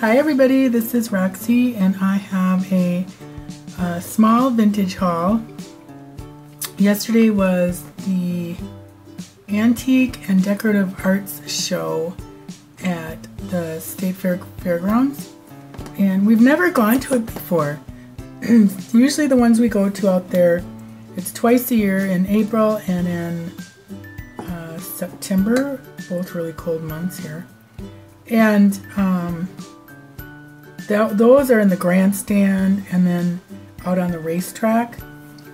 Hi everybody, this is Roxy and I have a small vintage haul. Yesterday was the Antique and Decorative Arts show at the State Fairgrounds, and we've never gone to it before. Usually the ones we go to out there, it's twice a year, in April and in September, both really cold months here. And those are in the grandstand and then out on the racetrack.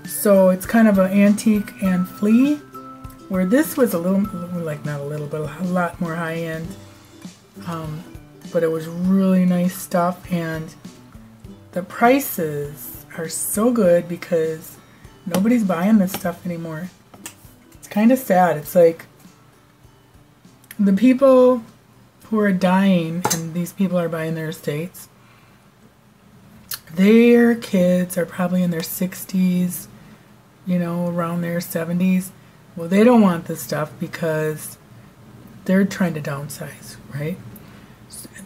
So it's kind of an antique and flea, where this was a little, like not a little, but a lot more high end. But it was really nice stuff, and the prices are so good because nobody's buying this stuff anymore. It's kind of sad. It's like the people who are dying, and these people are buying their estates, their kids are probably in their 60s, you know, around their 70s. Well, they don't want this stuff because they're trying to downsize, right?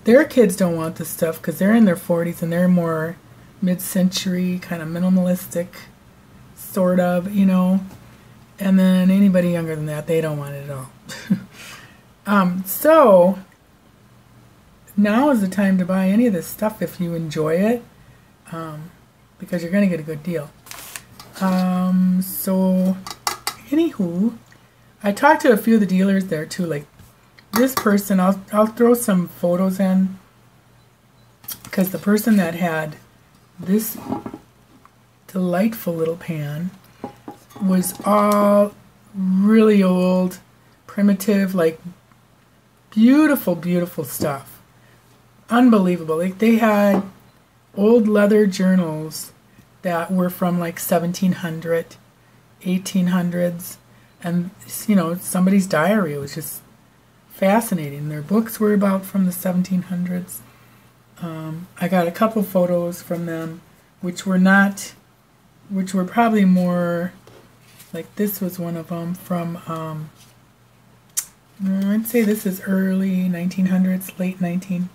Their kids don't want this stuff because they're in their 40s and they're more mid-century, kind of minimalistic, sort of, you know. And then anybody younger than that, they don't want it at all. So now is the time to buy any of this stuff if you enjoy it, because you're going to get a good deal. So anywho, I talked to a few of the dealers there too, like this person. I'll throw some photos in, because the person that had this delightful little pan was all really old, primitive, like beautiful, beautiful stuff. Unbelievable. Like they had old leather journals that were from like 1700, 1800s, and you know, somebody's diary. It was just fascinating. Their books were about from the 1700s. I got a couple photos from them, which were probably more like, this was one of them from I'd say this is early 1900s, late 1800s.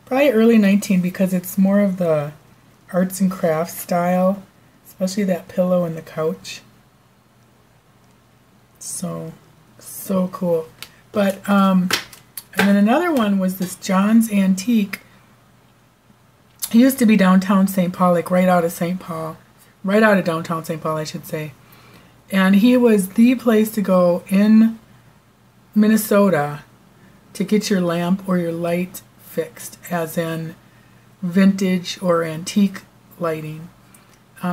Probably early 19, because it's more of the arts and crafts style, especially that pillow and the couch. So cool. But and then another one was this John's Antique. He used to be downtown St. Paul, like right out of downtown St. Paul, I should say. And he was the place to go in Minnesota to get your lamp or your light fixed, as in vintage or antique lighting.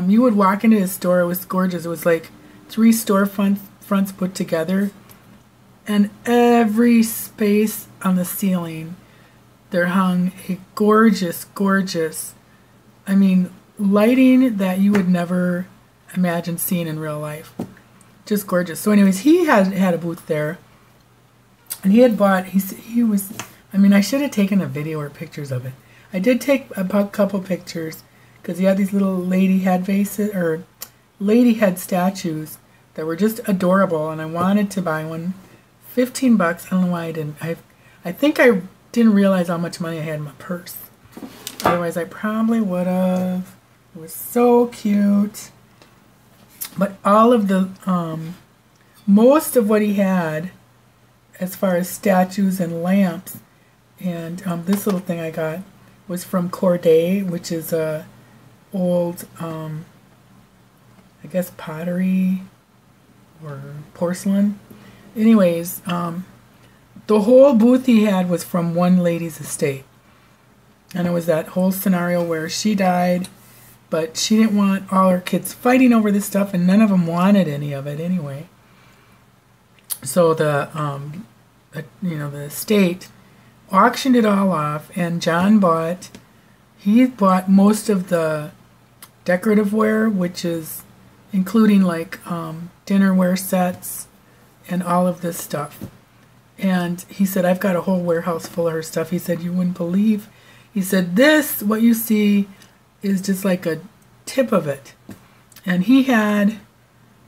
You would walk into his store. It was gorgeous. It was like 3 storefronts put together, and every space on the ceiling there hung a gorgeous, gorgeous, I mean, lighting that you would never imagine seeing in real life. Just gorgeous. So anyways, he had a booth there, and he had bought, he was, I mean, I should have taken a video or pictures of it. I did take a couple pictures, because he had these little lady head vases, or lady head statues that were just adorable, and I wanted to buy one. 15 bucks. I don't know why I didn't. I think I didn't realize how much money I had in my purse. Otherwise, I probably would have. It was so cute. But all of the, most of what he had, as far as statues and lamps, and this little thing I got was from Corday, which is a old, I guess pottery or porcelain. Anyways, the whole booth he had was from one lady's estate. And it was that whole scenario where she died, but she didn't want all her kids fighting over this stuff, and none of them wanted any of it anyway. So the estate auctioned it all off, and John bought most of the decorative ware, which is including like dinnerware sets and all of this stuff. And he said, I've got a whole warehouse full of her stuff. He said, you wouldn't believe. He said, this, what you see, is just like a tip of it. And he had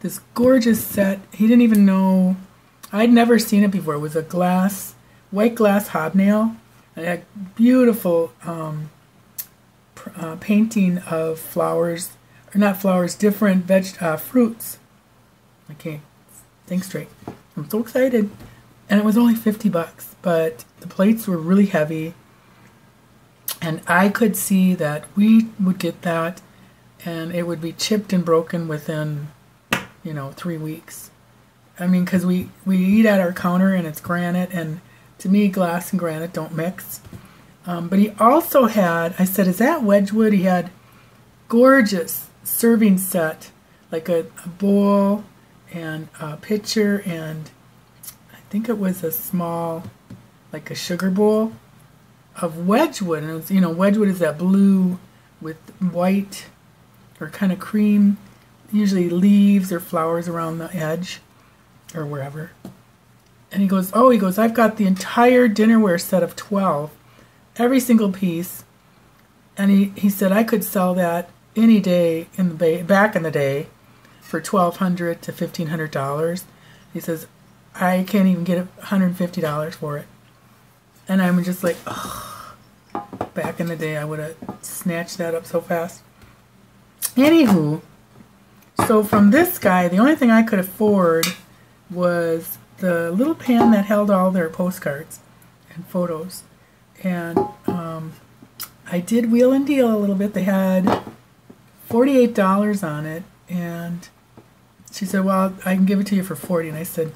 this gorgeous set. He didn't even know, I'd never seen it before. It was a white glass hobnail I had beautiful painting of flowers, or not flowers, different fruits. I can't think straight. I'm so excited. And it was only 50 bucks, but the plates were really heavy. And I could see that we would get that and it would be chipped and broken within, 3 weeks. I mean, because we eat at our counter and it's granite, and to me, glass and granite don't mix. But he also had, I said, is that Wedgwood? He had gorgeous serving set, like a bowl and a pitcher, and I think it was a small, like a sugar bowl of Wedgwood. And it was, Wedgwood is that blue with white or kind of cream, usually leaves or flowers around the edge or wherever. And he goes, I've got the entire dinnerware set of 12, every single piece. And he said I could sell that any day in the back in the day for $1,200 to $1,500. He says, I can't even get $150 for it. And I'm just like, oh, back in the day I would have snatched that up so fast. Anywho, so from this guy, the only thing I could afford was the little pan that held all their postcards and photos. And I did wheel and deal a little bit. They had $48 on it, and she said, well, I can give it to you for $40. And I said,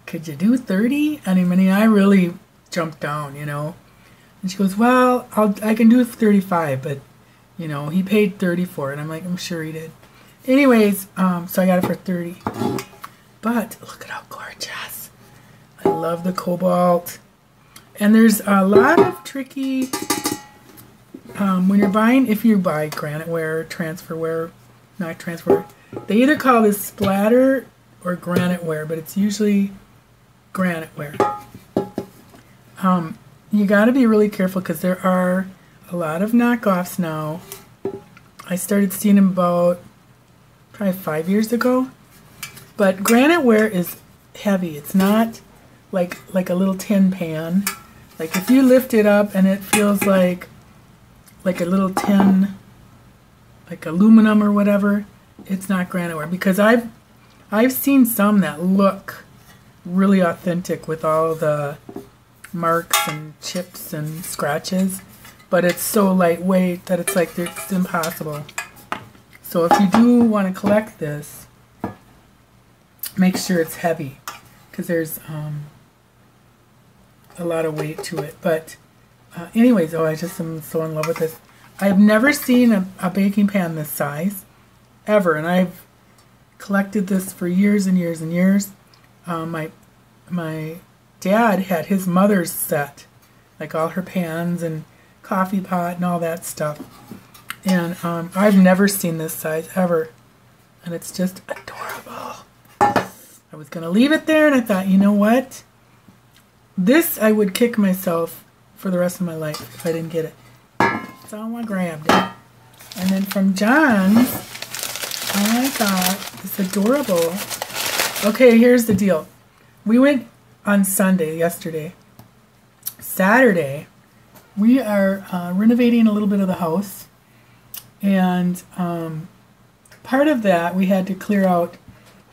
could you do $30? I mean, I really jumped down, And she goes, well, I can do $35, but, he paid $30 for it. I'm like, I'm sure he did. Anyways, so I got it for $30. But look at how gorgeous. I love the cobalt. And there's a lot of tricky, when you're buying, if you buy granite ware, transfer ware, not transfer, they either call this splatter or granite ware, but it's usually granite ware. You got to be really careful because there are a lot of knockoffs now. I started seeing them about probably 5 years ago. But granite ware is heavy. It's not like a little tin pan. Like if you lift it up and it feels like a little tin, like aluminum or whatever, it's not granite ware. Because I've seen some that look really authentic with all the marks and chips and scratches, but it's so lightweight that it's like it's impossible. So if you do want to collect this, make sure it's heavy because there's a lot of weight to it. But anyways, I just am so in love with this. I've never seen a baking pan this size ever, and I've collected this for years and years and years. My dad had his mother's set, like all her pans and coffee pot and all that stuff. And I've never seen this size ever, and it's just adorable. I was going to leave it there, and I thought, you know what? This, I would kick myself for the rest of my life if I didn't get it. So I grabbed it. And then from John's, I thought, it's adorable. Okay, here's the deal. We went on Sunday, yesterday. Saturday, we are renovating a little bit of the house. And part of that, we had to clear out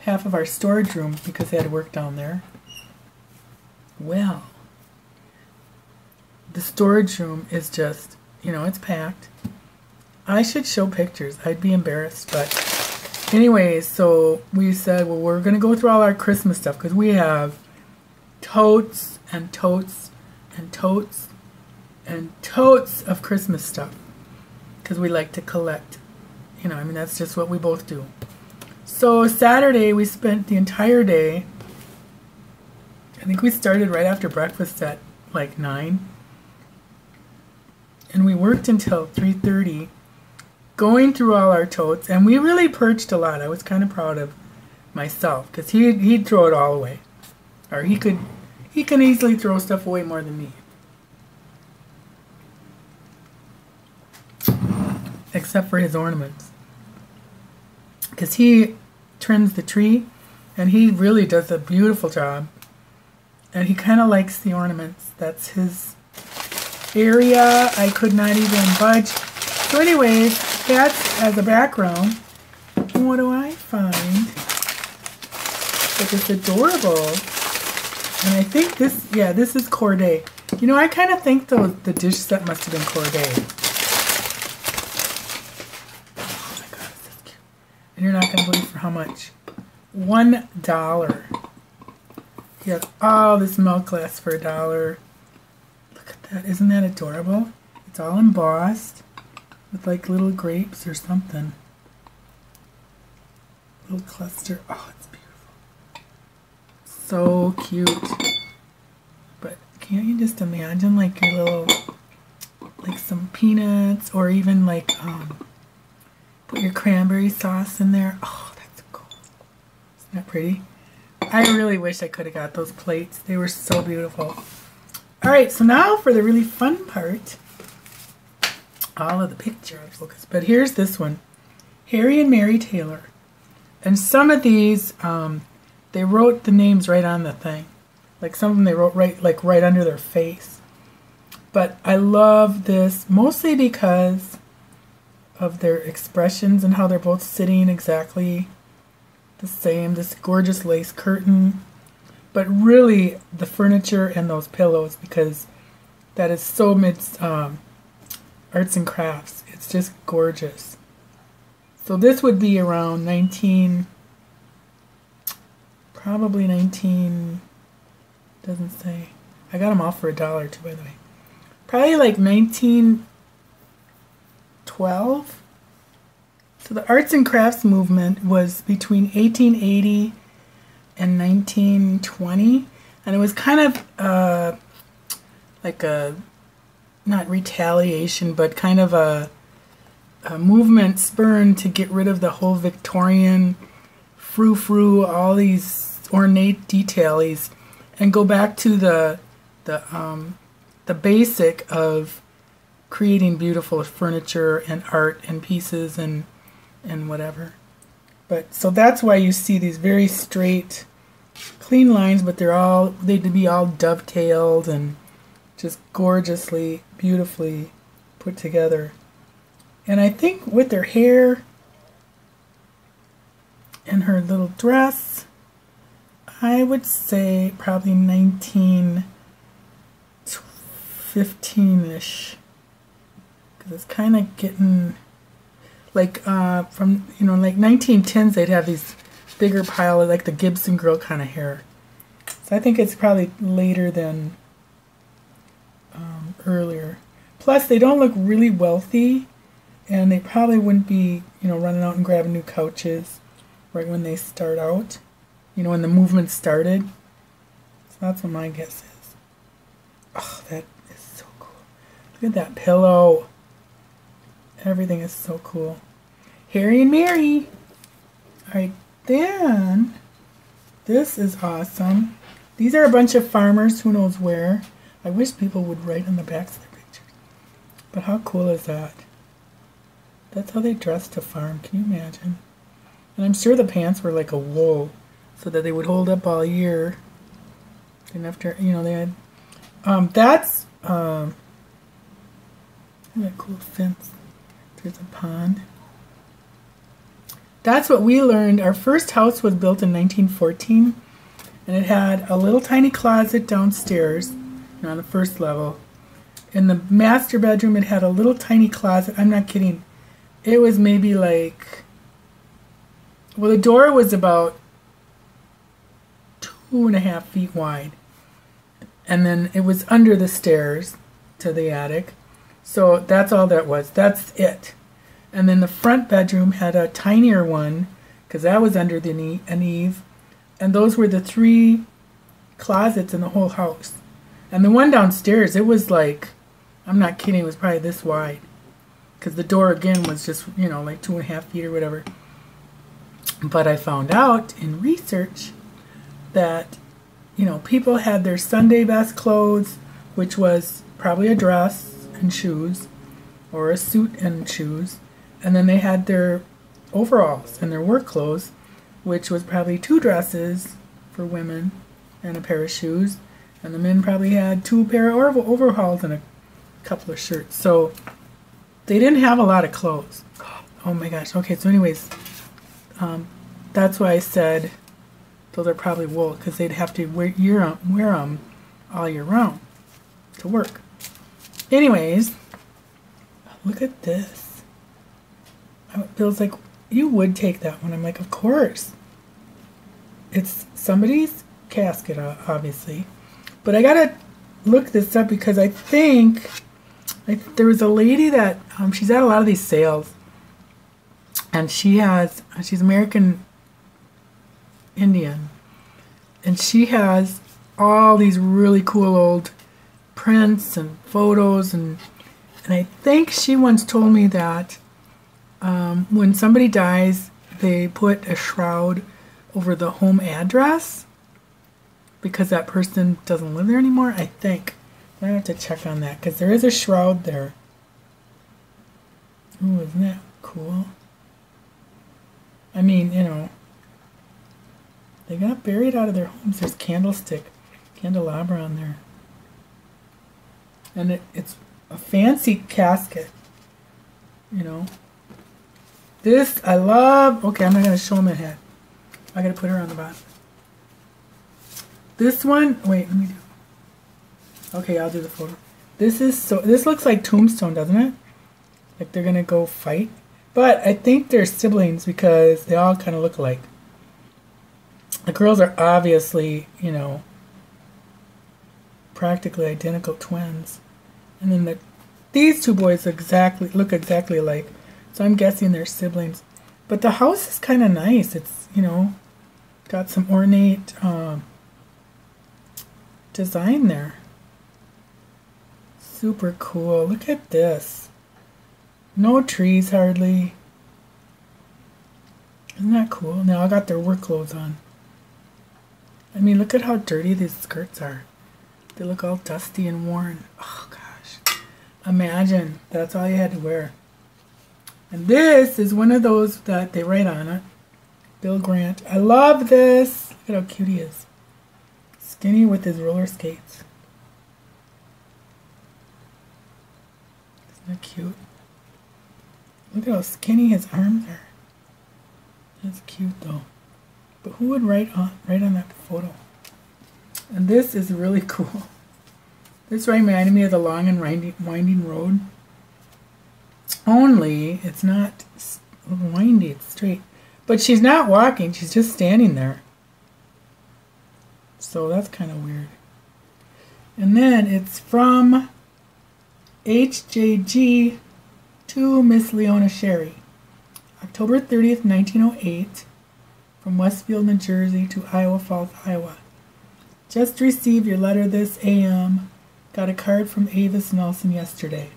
half of our storage room because they had to work down there. Well, the storage room is just, it's packed. I should show pictures. I'd be embarrassed, but anyways, so we said, well, we're going to go through all our Christmas stuff because we have totes and totes and totes and totes of Christmas stuff because we like to collect. That's just what we both do. So Saturday, we spent the entire day, I think we started right after breakfast at like 9. And we worked until 3:30 going through all our totes. And we really purged a lot. I was kind of proud of myself because he'd throw it all away. Or he can easily throw stuff away more than me. Except for his ornaments. Because he trims the tree, and he really does a beautiful job. And he kind of likes the ornaments. That's his area. I could not even budge. So anyways, that's as a background. And what do I find? But it's adorable. And I think this, yeah, this is Corday. You know, I kind of think the dish set must have been Corday. Oh my god, this is cute. And you're not going to believe for how much. $1. You have all this milk glass for $1. Look at that. Isn't that adorable? It's all embossed with like little grapes or something. Little cluster. Oh, it's beautiful. So cute. But can't you just imagine like your little, like some peanuts, or even like put your cranberry sauce in there. Oh, that's cool. Isn't that pretty? I really wish I could have got those plates. They were so beautiful. Alright, so now for the really fun part. All of the picture focus. But here's this one. Harry and Mary Taylor. And some of these, they wrote the names right on the thing. Like some of them they wrote right under their face. But I love this mostly because of their expressions and how they're both sitting exactly the same. This gorgeous lace curtain. But really the furniture and those pillows, because that is so arts and crafts. It's just gorgeous. So this would be around probably 19, doesn't say. I got them all for $1 too, by the way. Probably like 1912. So the arts and crafts movement was between 1880 and 1920. And it was kind of like a, not retaliation, but kind of a movement spurned to get rid of the whole Victorian frou-frou, all these ornate details, and go back to the basic of creating beautiful furniture and art and pieces and whatever. But so that's why you see these very straight, clean lines, but they'd be all dovetailed and just gorgeously, beautifully put together. And I think with her hair and her little dress, I would say probably 1915-ish. Because it's kind of getting, like, from, you know, like 1910s, they'd have these bigger pile of, like, the Gibson girl kind of hair. So I think it's probably later than earlier. Plus, they don't look really wealthy. And they probably wouldn't be, you know, running out and grabbing new couches right when they start out. You know, when the movement started. So that's what my guess is. Oh, that is so cool. Look at that pillow. Everything is so cool. Harry and Mary. Alright, then this is awesome. These are a bunch of farmers, who knows where. I wish people would write on the backs of their pictures. But how cool is that? That's how they dressed to farm. Can you imagine? And I'm sure the pants were like a wool, so that they would hold up all year. And after, you know, they had, that's, that cool fence. There's a pond. That's what we learned. Our first house was built in 1914, and it had a little tiny closet downstairs, you know, on the first level. In the master bedroom, it had a little tiny closet. I'm not kidding. It was maybe like, well, the door was about 2.5 feet wide. And then it was under the stairs to the attic. So that's all that was. That's it. And then the front bedroom had a tinier one, because that was under the an eave. And those were the 3 closets in the whole house. And the one downstairs, it was like, I'm not kidding, it was probably this wide. Because the door, again, was just, you know, like 2.5 feet or whatever. But I found out in research that, you know, people had their Sunday best clothes, which was probably a dress and shoes, or a suit and shoes. And then they had their overalls and their work clothes, which was probably 2 dresses for women and a pair of shoes. And the men probably had 2 pair of overalls and a couple of shirts. So they didn't have a lot of clothes. Oh my gosh. Okay, so anyways, that's why I said those are probably wool, because they'd have to wear them all year round to work. Anyways, look at this. Bill's like, you would take that one. I'm like, of course. It's somebody's casket, obviously. But I gotta look this up because I think there was a lady that she's at a lot of these sales, and she's American Indian, and she has all these really cool old prints and photos, and I think she once told me that when somebody dies, they put a shroud over the home address because that person doesn't live there anymore, I think. I have to check on that because there is a shroud there. Ooh, isn't that cool? I mean, you know, they got buried out of their homes. There's candelabra on there. And it's a fancy casket, you know. This, I love. Okay, I'm not going to show them the head. I got to put her on the bottom. This one, wait, let me do. Okay, I'll do the photo. This looks like Tombstone, doesn't it? Like they're going to go fight. But I think they're siblings because they all kind of look alike. The girls are obviously, you know, practically identical twins. And then these two boys look exactly alike. So I'm guessing they're siblings. But the house is kind of nice. It's, you know, got some ornate design there. Super cool. Look at this. No trees hardly. Isn't that cool? Now I got their work clothes on. I mean, look at how dirty these skirts are. They look all dusty and worn. Oh gosh. Imagine that's all you had to wear. And this is one of those that they write on it. Bill Grant. I love this. Look at how cute he is. Skinny with his roller skates. Isn't that cute? Look at how skinny his arms are. That's cute though. But who would write on that photo? And this is really cool. This reminded me of the long and winding road. Only it's not windy, it's straight. But she's not walking, she's just standing there. So that's kind of weird. And then it's from HJG to Miss Leona Sherry. October 30th, 1908. From Westfield, New Jersey to Iowa Falls, Iowa. Just received your letter this AM. Got a card from Avis Nelson yesterday.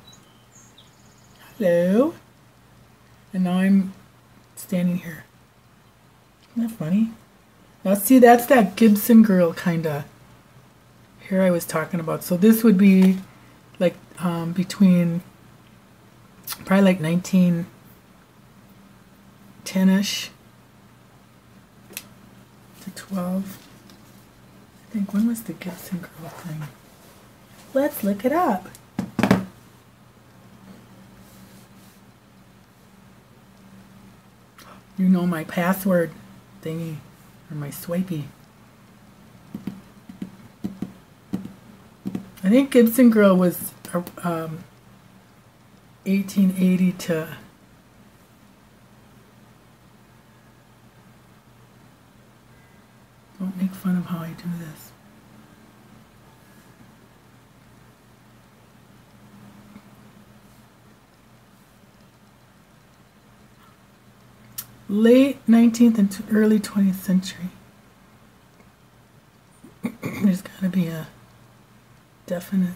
Hello. And now I'm standing here. Isn't that funny? Now see, that's that Gibson girl kind of hair I was talking about. So this would be like between probably like 1910-ish to 12. I think, when was the Gibson girl thing? Let's look it up. You know my password thingy, or my swipey. I think Gibson Girl was 1880 to don't make fun of how I do this. Late 19th and early 20th century. There's got to be a definite.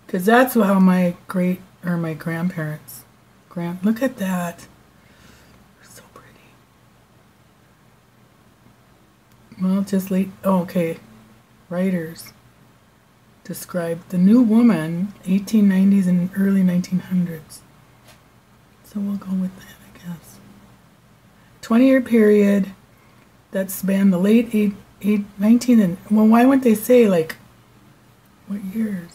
Because that's how my grandparents. Look at that. So pretty. Well, just late. Oh, okay. Writers described the new woman, 1890s and early 1900s. So we'll go with that, I guess. 20-year period that spanned the late 19th and, well, why wouldn't they say like What years?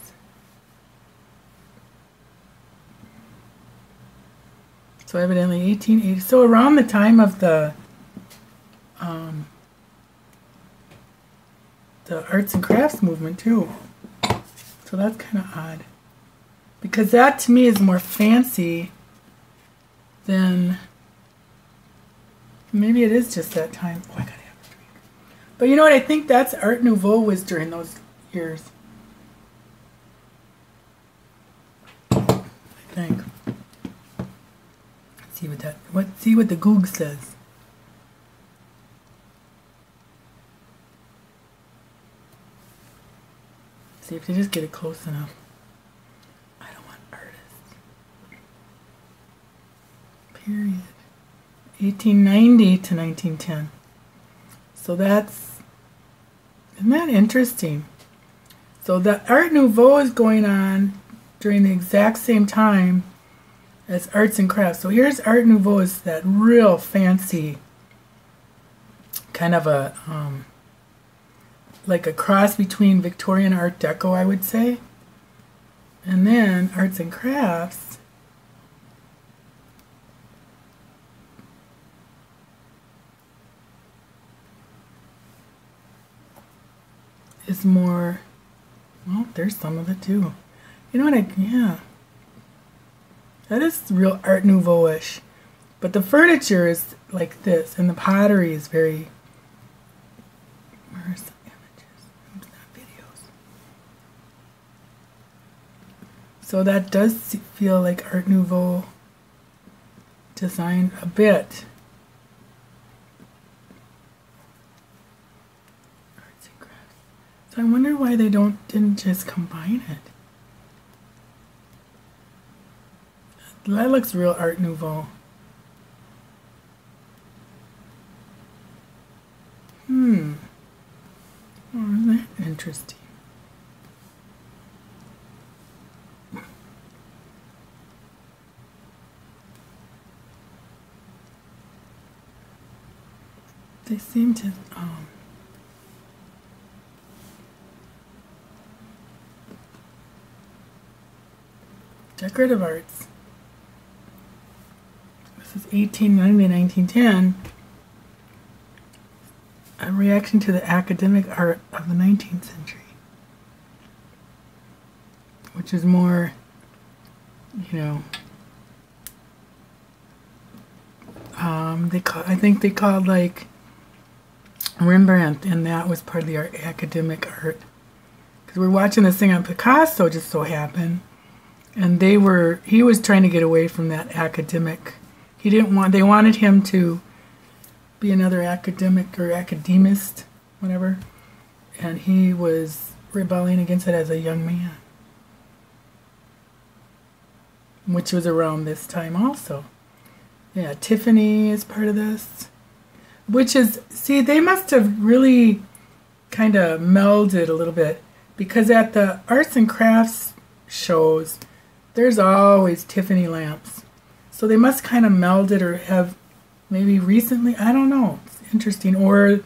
So evidently 1880. So around the time of the arts and crafts movement too. So that's kind of odd. Because that to me is more fancy than, maybe it is just that time. Oh, I gotta have a drink. But you know what? I think that's Art Nouveau was during those years. I think. Let's see see what the Goog says. See if they just get it close enough. I don't want artists. Period. 1890 to 1910. So isn't that interesting? So the Art Nouveau is going on during the exact same time as arts and crafts. So here's Art Nouveau, is that real fancy kind of a like a cross between Victorian Art Deco, I would say. And then arts and crafts is more, well, there's some of it too. You know what, yeah. That is real Art Nouveau-ish. But the furniture is like this, and the pottery is very, where's the images? Oops, not videos. So that does feel like Art Nouveau design a bit. Arts and crafts. So I wonder why they didn't just combine it. That looks real Art Nouveau. Oh, isn't that interesting? They seem to, decorative arts. This is 1890 to 1910. A reaction to the academic art of the 19th century. Which is more, you know, I think they called like Rembrandt, and that was part of the academic art. Because we're watching this thing on Picasso, just so happened, and he was trying to get away from that academic. They wanted him to be another academic or academist, whatever, and he was rebelling against it as a young man, which was around this time also. Yeah, Tiffany is part of this, which is, see, they must have really kind of melded a little bit, because at the arts and crafts shows, there's always Tiffany lamps. So they must kind of meld it, or have maybe recently, I don't know. It's interesting, or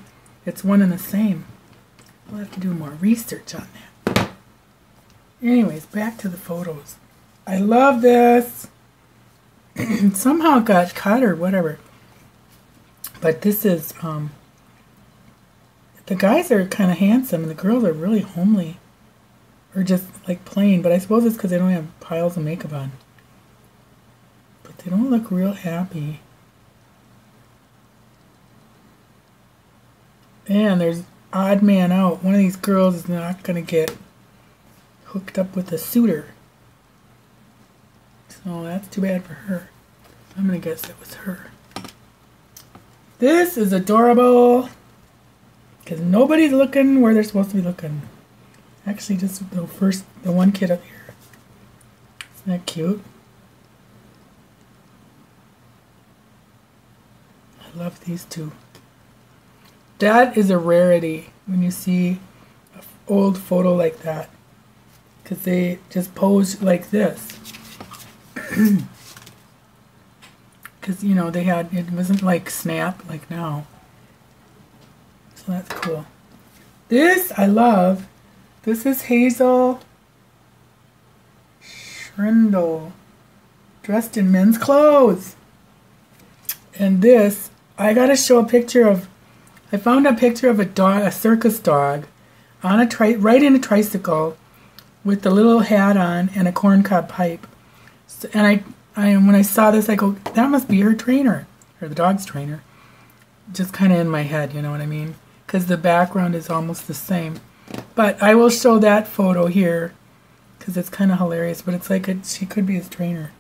it's one and the same. We'll have to do more research on that. Anyways, back to the photos. I love this. Somehow it got cut or whatever. But this is, the guys are kind of handsome and the girls are really homely. Or just like plain, but I suppose it's because they don't have piles of makeup on. But they don't look real happy. And there's odd man out. One of these girls is not going to get hooked up with a suitor. So that's too bad for her. I'm going to guess it was her. This is adorable. Because nobody's looking where they're supposed to be looking. Actually, just the one kid up here. Isn't that cute? I love these two. That is a rarity when you see an old photo like that. Because they just pose like this. Because, you know, it wasn't like snap like now. So that's cool. This I love. This is Hazel Schrindle, dressed in men's clothes. And this, I gotta show a picture of, I found a picture of a dog, a circus dog, on a right in a tricycle, with the little hat on and a corncob pipe. So, and when I saw this, I go, that must be her trainer, or the dog's trainer. Just kind of in my head, you know what I mean? Because the background is almost the same. But I will show that photo here, because it's kind of hilarious. But it's like she could be his trainer.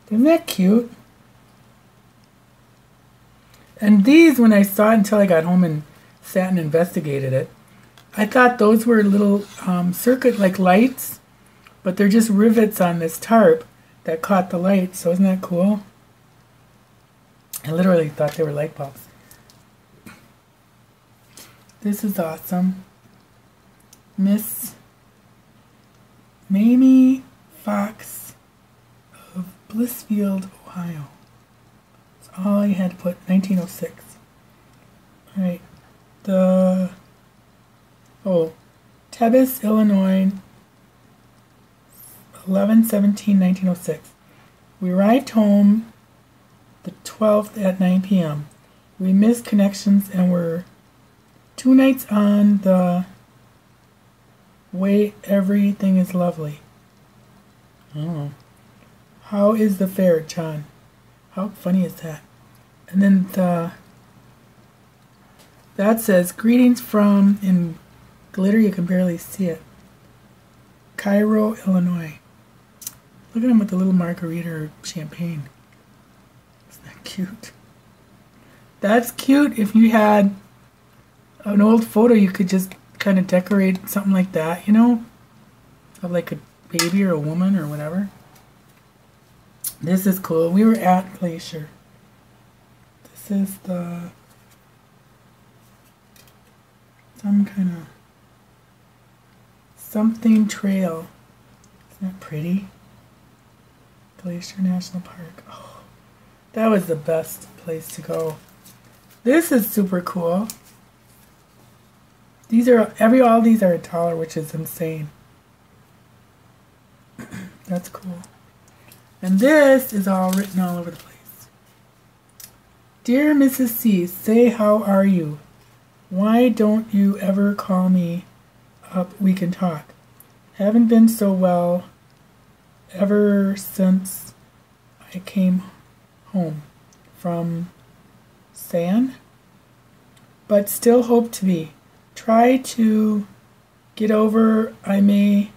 Isn't that cute? And these, when I saw it until I got home and sat and investigated it, I thought those were little circuit like lights, but they're just rivets on this tarp that caught the light. So isn't that cool? I literally thought they were light bulbs. This is awesome. Miss Mamie Fox of Blissfield, Ohio. That's all I had to put, 1906. Alright, Tebbis, Illinois, 11/17/1906. We arrived home the 12th at 9 p.m. We missed connections and were 2 nights on the way. Everything is lovely. Oh. How is the fare, John? How funny is that? And then that says, greetings from, in glitter, you can barely see it, Cairo, Illinois. Look at him with the little margarita or champagne. Isn't that cute? That's cute. If you had an old photo, you could just kind of decorate something like that, you know? Of like a baby or a woman or whatever. This is cool. We were at Glacier. This is some kind of something trail. Isn't that pretty? Glacier National Park. Oh, that was the best place to go. This is super cool. These are all these are $1, which is insane. That's cool. And this is all written all over the place. Dear Mrs. C, say how are you? Why don't you ever call me up? We can talk. Haven't been so well ever since I came home from San, but still hope to be. Try to get over. I may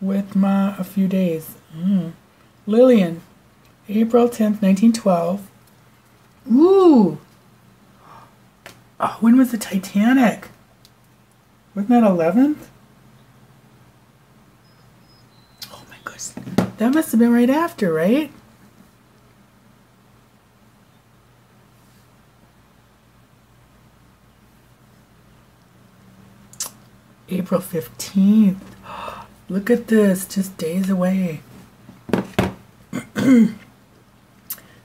with Ma a few days. Lillian, April 10th, 1912. Ooh! Oh, when was the Titanic? Wasn't that 11th? Oh my gosh. That must have been right after, right? April 15th. Look at this, just days away.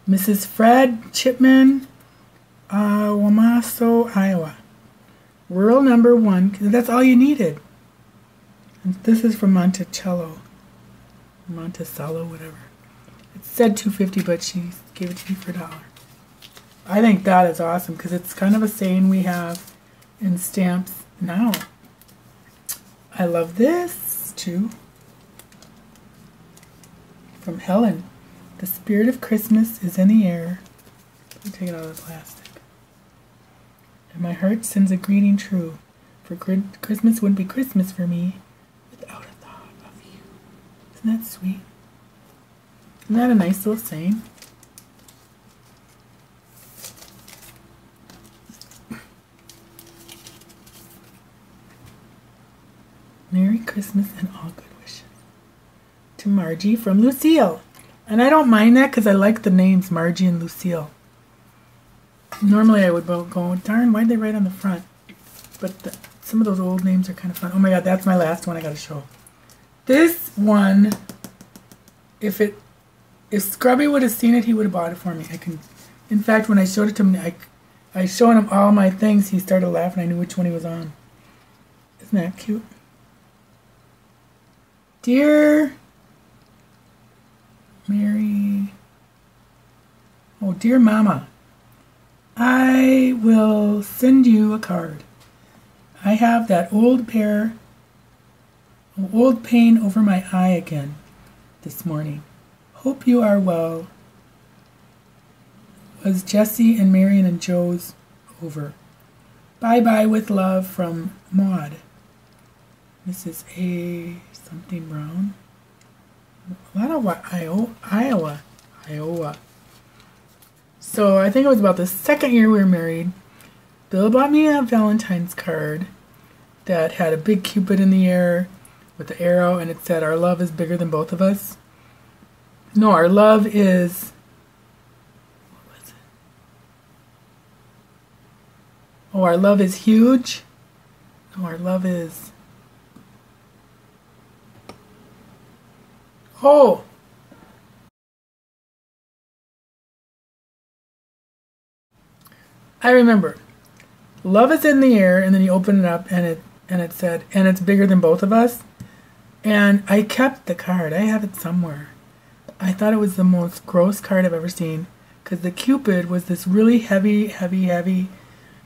Mrs. Fred Chipman, Wamaso, Iowa. Rural number 1, that's all you needed. And this is from Monticello, whatever. It said $2.50, but she gave it to me for $1. I think that is awesome because it's kind of a saying we have in stamps now. I love this too. From Helen. The spirit of Christmas is in the air. Let me take it out of the plastic. And my heart sends a greeting true. For Christmas wouldn't be Christmas for me without a thought of you. Isn't that sweet? Isn't that a nice little saying? Merry Christmas and all good wishes. To Margie from Lucille. And I don't mind that because I like the names Margie and Lucille. Normally I would go, darn, why'd they write on the front? But some of those old names are kind of fun. Oh my god, that's my last one I gotta show. This one, if Scrubby would have seen it, he would have bought it for me. In fact, when I showed it to him, I showed him all my things, he started laughing. I knew which one he was on. Isn't that cute? Dear Mary, oh dear Mama, I will send you a card. I have that old pain over my eye again this morning. Hope you are well. Was Jessie and Marion and Joe's over? Bye bye with love from Maud. Mrs. A. something Brown. A lot of Iowa. So I think it was about the second year we were married. Bill bought me a Valentine's card that had a big Cupid in the air with the arrow, and it said, "Our love is bigger than both of us." No, our love is... What was it? Oh, our love is huge. No, our love is... Oh! I remember. Love is in the air, and then you open it up, and it said, "And it's bigger than both of us." And I kept the card. I have it somewhere. I thought it was the most gross card I've ever seen, because the Cupid was this really heavy,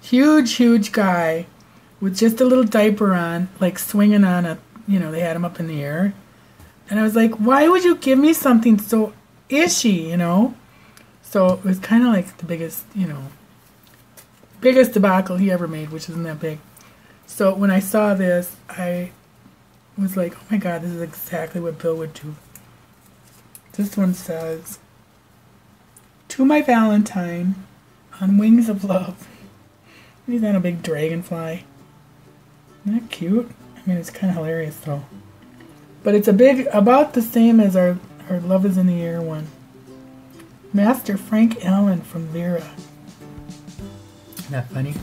huge guy with just a little diaper on, like swinging on a, they had him up in the air. And I was like, why would you give me something so ishy, So it was kind of like the biggest debacle he ever made, which isn't that big. So when I saw this, I was like, oh my God, this is exactly what Bill would do. This one says, "To my Valentine, on wings of love." He's on a big dragonfly. Isn't that cute? I mean, it's kind of hilarious though. But it's about the same as our Love is in the Air one. Master Frank Allen from Vera. Isn't that funny?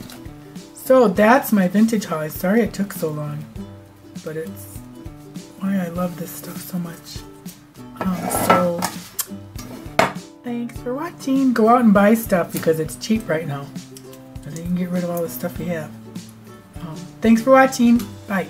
So that's my vintage haul. Sorry it took so long, but it's why I love this stuff so much. So thanks for watching. Go out and buy stuff because it's cheap right now. And then you can get rid of all the stuff you have. Thanks for watching. Bye.